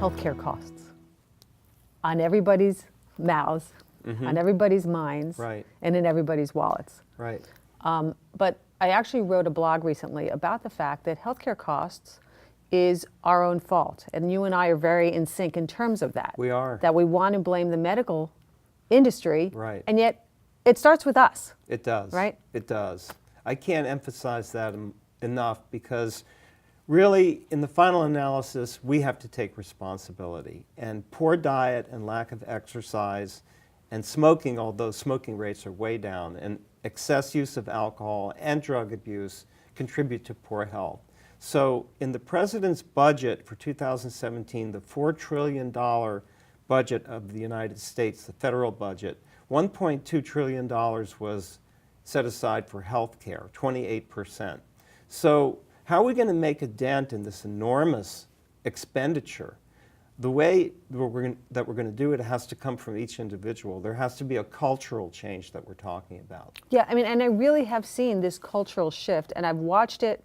healthcare costs on everybody's mouths, on everybody's minds, Right. and in everybody's wallets. Right. But I actually wrote a blog recently about the fact that healthcare costs is our own fault. And you and I are very in sync in terms of that. We are. That we want to blame the medical industry. Right. And yet it starts with us. It does. Right? It does. I can't emphasize that enough, because really, in the final analysis, we have to take responsibility. And poor diet and lack of exercise and smoking, although smoking rates are way down, and excess use of alcohol and drug abuse contribute to poor health. So in the president's budget for 2017, the $4 trillion budget of the United States, the federal budget, $1.2 trillion was set aside for health care, 28%. So how are we going to make a dent in this enormous expenditure? The way that we're going to do it has to come from each individual. There has to be a cultural change that we're talking about. Yeah, I mean, and I really have seen this cultural shift, and I've watched it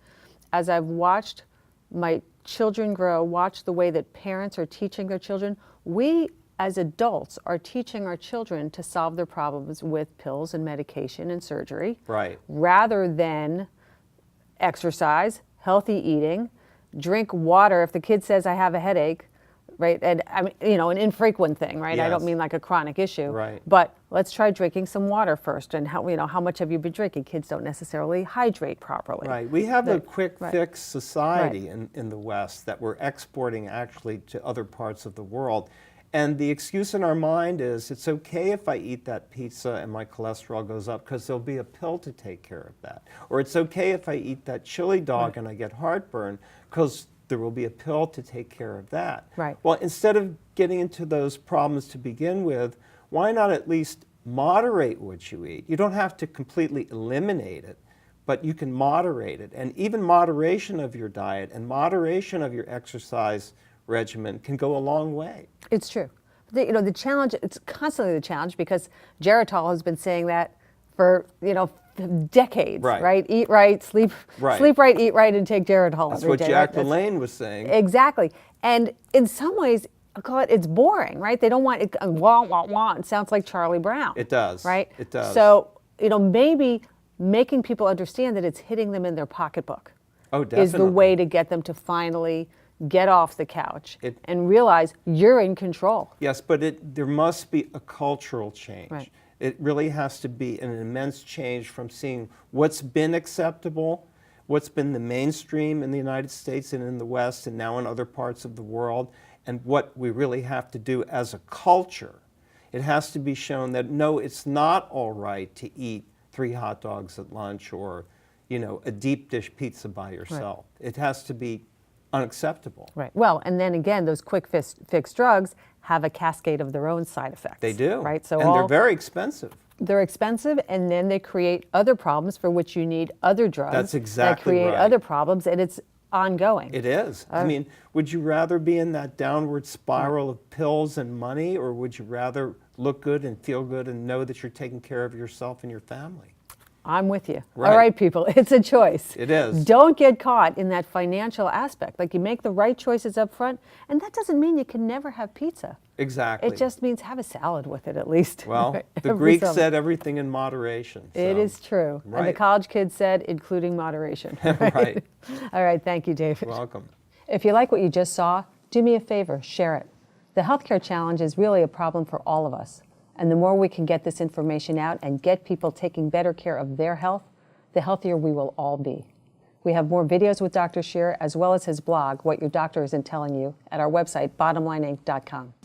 as I've watched my children grow, watch the way that parents are teaching their children. We, as adults, are teaching our children to solve their problems with pills and medication and surgery. Right. Rather than exercise, healthy eating, drink water. If the kid says, I have a headache, right? And I mean, you know, an infrequent thing, right? I don't Yes. mean like a chronic issue. Right. But let's try drinking some water first. And how much have you been drinking? Kids don't necessarily hydrate properly. Right. We have a quick right. fix society in the West that we're exporting actually to other parts of the world. And the excuse in our mind is, it's okay if I eat that pizza and my cholesterol goes up because there'll be a pill to take care of that. Or it's okay if I eat that chili dog and I get heartburn because there will be a pill to take care of that. Right. Well, instead of getting into those problems to begin with, why not at least moderate what you eat? You don't have to completely eliminate it, but you can moderate it. And even moderation of your diet and moderation of your exercise regimen can go a long way. It's true. The challenge, it's constantly the challenge, because Geritol has been saying that for, decades, Right. Eat right, sleep right, eat right, and take Geritol That's every what day. Jack right? LaLanne was saying. Exactly. And in some ways, I call it's boring, right? They don't want it, wah, wah, wah. It sounds like Charlie Brown. It does. Right? It does. So, maybe making people understand that it's hitting them in their pocketbook is the way to get them to finally get off the couch and realize you're in control. Yes, but there must be a cultural change. Right. It really has to be an immense change from seeing what's been acceptable, what's been the mainstream in the United States and in the West and now in other parts of the world, and what we really have to do as a culture. It has to be shown that, no, it's not all right to eat 3 hot dogs at lunch or, a deep dish pizza by yourself. Right. It has to be unacceptable. Right. Well, and then again, those quick fix drugs have a cascade of their own side effects. They do. Right. So and they're very expensive. They're expensive, and then they create other problems for which you need other drugs. That's exactly that create right. other problems, and it's ongoing. It is. I mean, would you rather be in that downward spiral of pills and money, or would you rather look good and feel good and know that you're taking care of yourself and your family? I'm with you. Right. All right, people, it's a choice. It is. Don't get caught in that financial aspect. Like, you make the right choices up front, and that doesn't mean you can never have pizza. Exactly. It just means have a salad with it at least. Well, the Greeks said everything in moderation. So. It is true. Right. And the college kids said, including moderation. Right. All right, thank you, David. Welcome. If you like what you just saw, do me a favor, share it. The healthcare challenge is really a problem for all of us. And the more we can get this information out and get people taking better care of their health, the healthier we will all be. We have more videos with Dr. Sherer, as well as his blog, What Your Doctor Isn't Telling You, at our website, bottomlineinc.com.